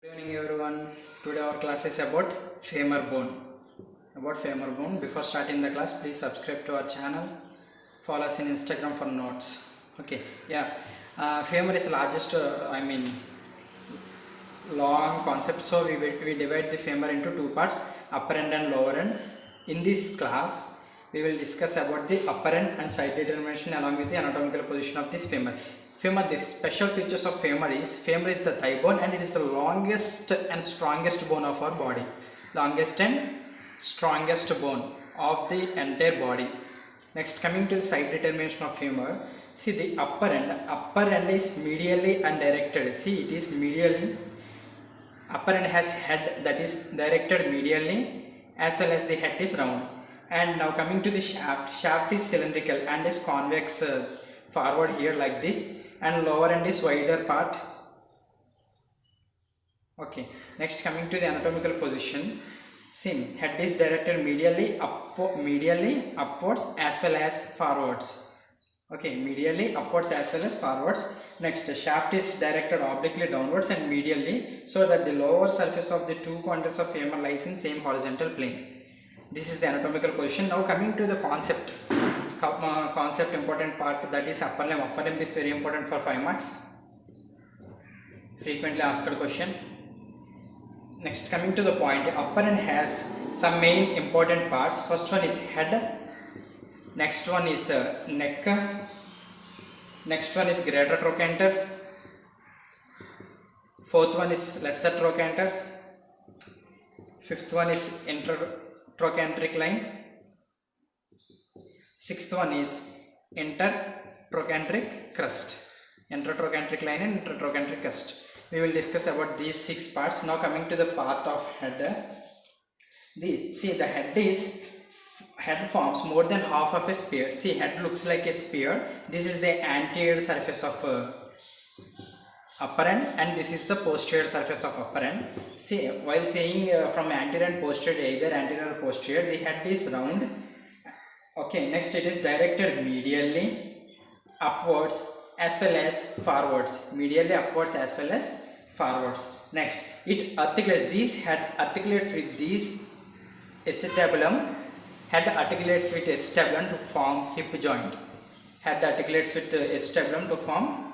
Good evening everyone. Today our class is about femur bone. Before starting the class, please subscribe to our channel. Follow us in Instagram for notes. Okay. Femur is largest. Long concept. So we divide the femur into two parts: upper end and lower end. In this class, we will discuss about the upper end and side determination along with the anatomical position of this femur. The special features of femur is the thigh bone, and it is the longest and strongest bone of our body. Longest and strongest bone of the entire body. Next, coming to the side determination of femur. See, the upper end is medially and directed. See, it is medially. Upper end has head that is directed medially, as well as the head is round. And now coming to the shaft is cylindrical and is convex forward here like this, and lower end is wider part. Okay, next coming to the anatomical position. See, head is directed medially upwards as well as forwards. Okay, medially upwards as well as forwards. Next, shaft is directed obliquely downwards and medially, so that the lower surface of the two condyles of femur lies in same horizontal plane. This is the anatomical position. Now coming to the concept important part, that is upper limb. Upper limb is very important for 5 marks. Frequently asked question. Next, coming to the point, upper end has some main important parts. First one is head. Next one is neck. Next one is greater trochanter. Fourth one is lesser trochanter. Fifth one is intertrochanteric line. Sixth one is intertrochanteric crest. Intertrochanteric line and intertrochanteric crest. We will discuss about these 6 parts. Now coming to the part of head. The head forms more than half of a spear. See, head looks like a spear. This is the anterior surface of upper end, and this is the posterior surface of upper end. See, while saying from anterior and posterior, either anterior or posterior, the head is round. Okay, next it is directed medially upwards as well as forwards. Medially upwards as well as forwards. Next, it articulates. This head articulates with this acetabulum. Head articulates with acetabulum to form hip joint. Head articulates with acetabulum to form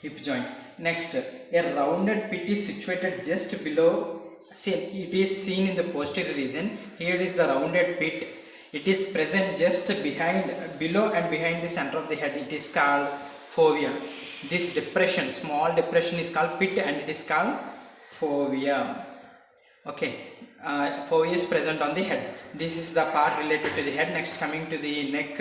hip joint. Next, a rounded pit is situated just below. See, it is seen in the posterior region. Here is the rounded pit. It is present just below and behind the center of the head. It is called fovea. This depression, small depression, is called pit, and it is called fovea. Okay, fovea is present on the head. This is the part related to the head. Next, coming to the neck,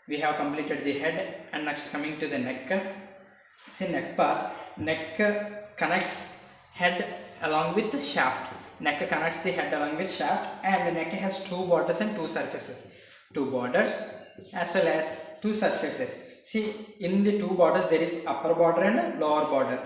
we have completed the head, and next coming to the neck. See, neck part. Neck connects head along with the shaft. Neck connects the head along with shaft, and the neck has 2 borders and 2 surfaces. 2 borders as well as 2 surfaces. See, in the 2 borders there is upper border and lower border.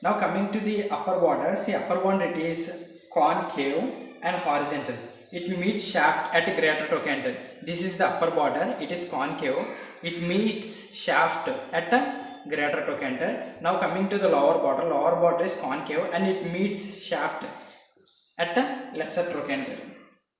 Now coming to the upper border, see, upper border, it is concave and horizontal. It meets shaft at greater trochanter. This is the upper border. It is concave. It meets shaft at a greater trochanter. Now coming to the lower border is concave and it meets shaft at a lesser trochanter.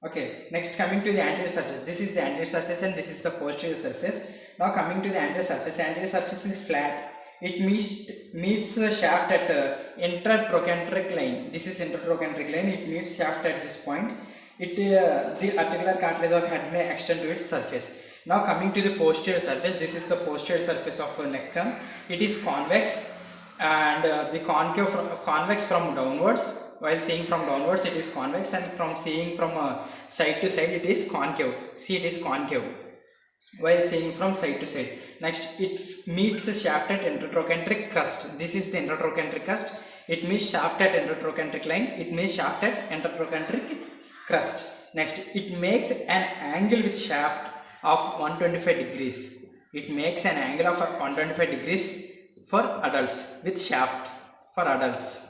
Okay, next coming to the anterior surface. This is the anterior surface and this is the posterior surface. Now coming to the anterior surface is flat. It meets the shaft at intertrochanteric line. This is intertrochanteric line. It meets shaft at this point. The articular cartilage of head may extend to its surface. Now coming to the posterior surface, this is the posterior surface of neck. It is convex, and the convex from downwards. While seeing from downwards, it is convex, and from seeing from side to side, it is concave. See, it is concave while seeing from side to side. Next, it meets the shaft at intertrochanteric crest. This is the intertrochanteric crest. It meets shaft at intertrochanteric line. It meets shaft at intertrochanteric crest. Next, it makes an angle with shaft of 125 degrees. It makes an angle of 125 degrees for adults with shaft for adults.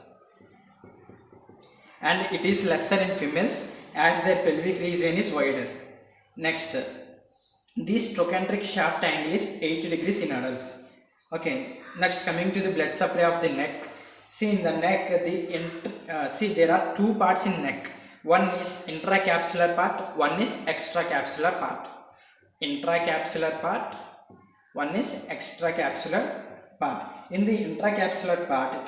And it is lesser in females as their pelvic region is wider. Next, this trochanteric shaft angle is 80 degrees in adults. Okay, next coming to the blood supply of the neck. See in the neck, see there are two parts in neck. One is intracapsular part, one is extracapsular part. Intracapsular part, one is extracapsular part. In the intracapsular part,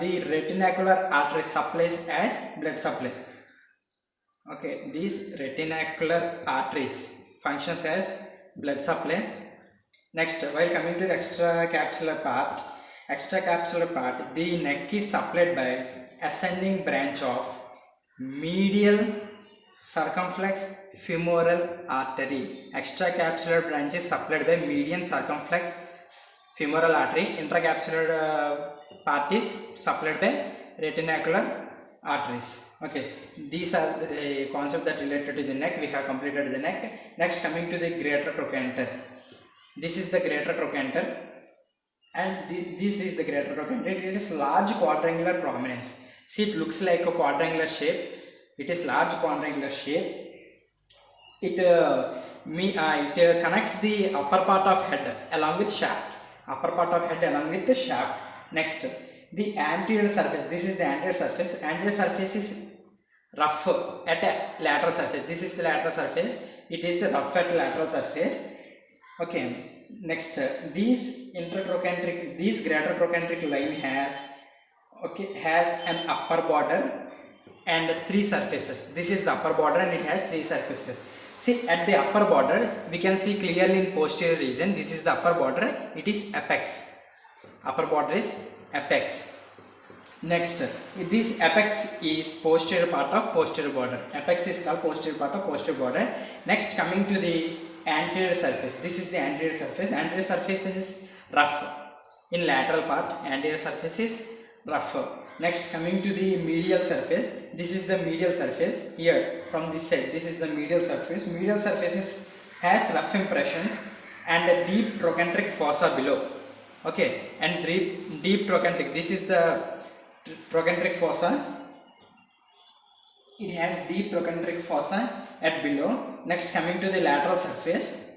the retinacular artery supplies as blood supply. Okay, these retinacular arteries functions as blood supply. Next, while coming to the extracapsular part, the neck is supplied by ascending branch of medial circumflex femoral artery. Extracapsular branch is supplied by median circumflex femoral artery. Intracapsular part is supplied by retinacular arteries. Okay, these are the concepts that related to the neck. We have completed the neck. Next, coming to the greater trochanter. This is the greater trochanter, and this is the greater trochanter. It is large quadrangular prominence. See, it looks like a quadrangular shape. It is large quadrangular shape. It connects the upper part of head along with shaft. Upper part of head along with the shaft. Next, the anterior surface. This is the anterior surface. Anterior surface is rough at a lateral surface. This is the lateral surface. It is the rough at lateral surface. Okay. Next, this greater trochanteric line has an upper border and three surfaces. This is the upper border and it has three surfaces. See, at the upper border, we can see clearly in posterior region. This is the upper border. It is apex. Upper border is apex. Next, this apex is posterior part of posterior border. Apex is called posterior part of posterior border. Next, coming to the anterior surface. This is the anterior surface. Anterior surface is rough. In lateral part, anterior surface is rough. Next, coming to the medial surface. This is the medial surface. Here, from this side, this is the medial surface. Medial surface has rough impressions and a deep trochanteric fossa below. Okay, and deep trochanteric. This is the trochanteric fossa. It has deep trochanteric fossa at below. Next, coming to the lateral surface.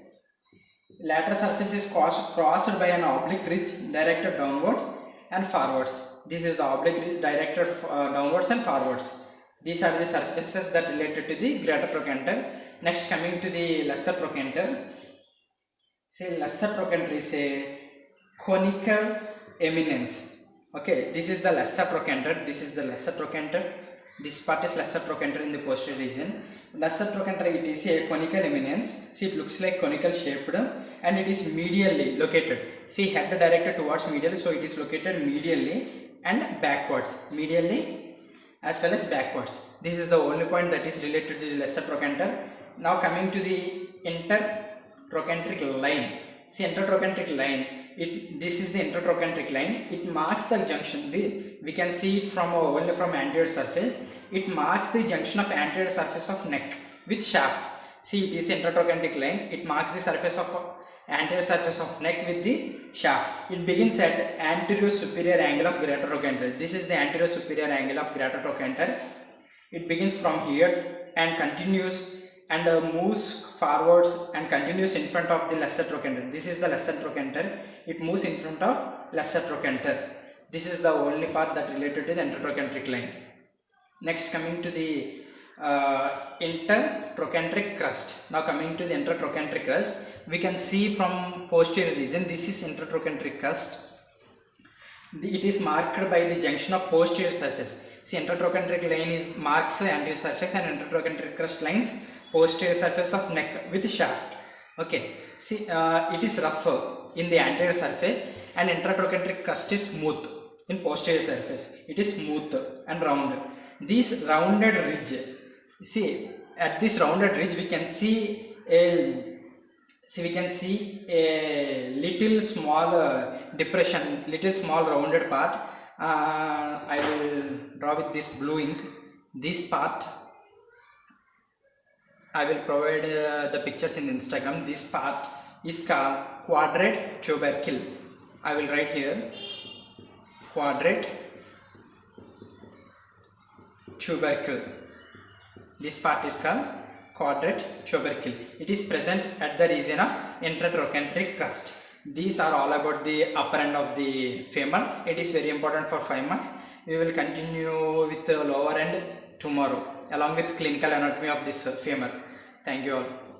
Lateral surface is crossed by an oblique ridge directed downwards and forwards. This is the oblique ridge directed downwards and forwards. These are the surfaces that related to the greater trochanter. Next, coming to the lesser trochanter. Say lesser trochanter is a conical eminence. Okay, this is the lesser trochanter. This is the lesser trochanter. This part is lesser trochanter in the posterior region. Lesser trochanter, it is a conical eminence. See, it looks like conical shaped and it is medially located. See, head directed towards medial, so it is located medially and backwards. Medially as well as backwards. This is the only point that is related to the lesser trochanter. Now coming to the intertrochanteric line. See, intertrochanteric line. This is the intertrochanteric line. It marks the junction. We can see it from only from anterior surface. It marks the junction of anterior surface of neck with shaft. See, it is intertrochanteric line. It marks the surface of anterior surface of neck with the shaft. It begins at anterior superior angle of greater trochanter. This is the anterior superior angle of greater trochanter. It begins from here and continues and moves forwards and continues in front of the lesser trochanter. This is the lesser trochanter. It moves in front of lesser trochanter. This is the only part that related to the intertrochanteric line. Next, coming to the intertrochanteric crest. Now coming to the intertrochanteric crest, we can see from posterior region. This is intertrochanteric crest. It is marked by the junction of posterior surface. See, intertrochanteric line marks anterior surface and intertrochanteric crest lines posterior surface of neck with shaft. Okay, see, it is rough in the anterior surface and intertrochanteric crest is smooth in posterior surface. It is smooth and round. This rounded ridge, see, at this rounded ridge we can see a little small depression, little small rounded part. I will draw with this blue ink. This part I will provide the pictures in Instagram. This part is called quadrate tubercle. I will write here quadrate tubercle. This part is called quadrate tubercle. It is present at the region of intertrochanteric crest. These are all about the upper end of the femur. It is very important for 5 marks. We will continue with the lower end tomorrow along with clinical anatomy of this femur. Thank you all.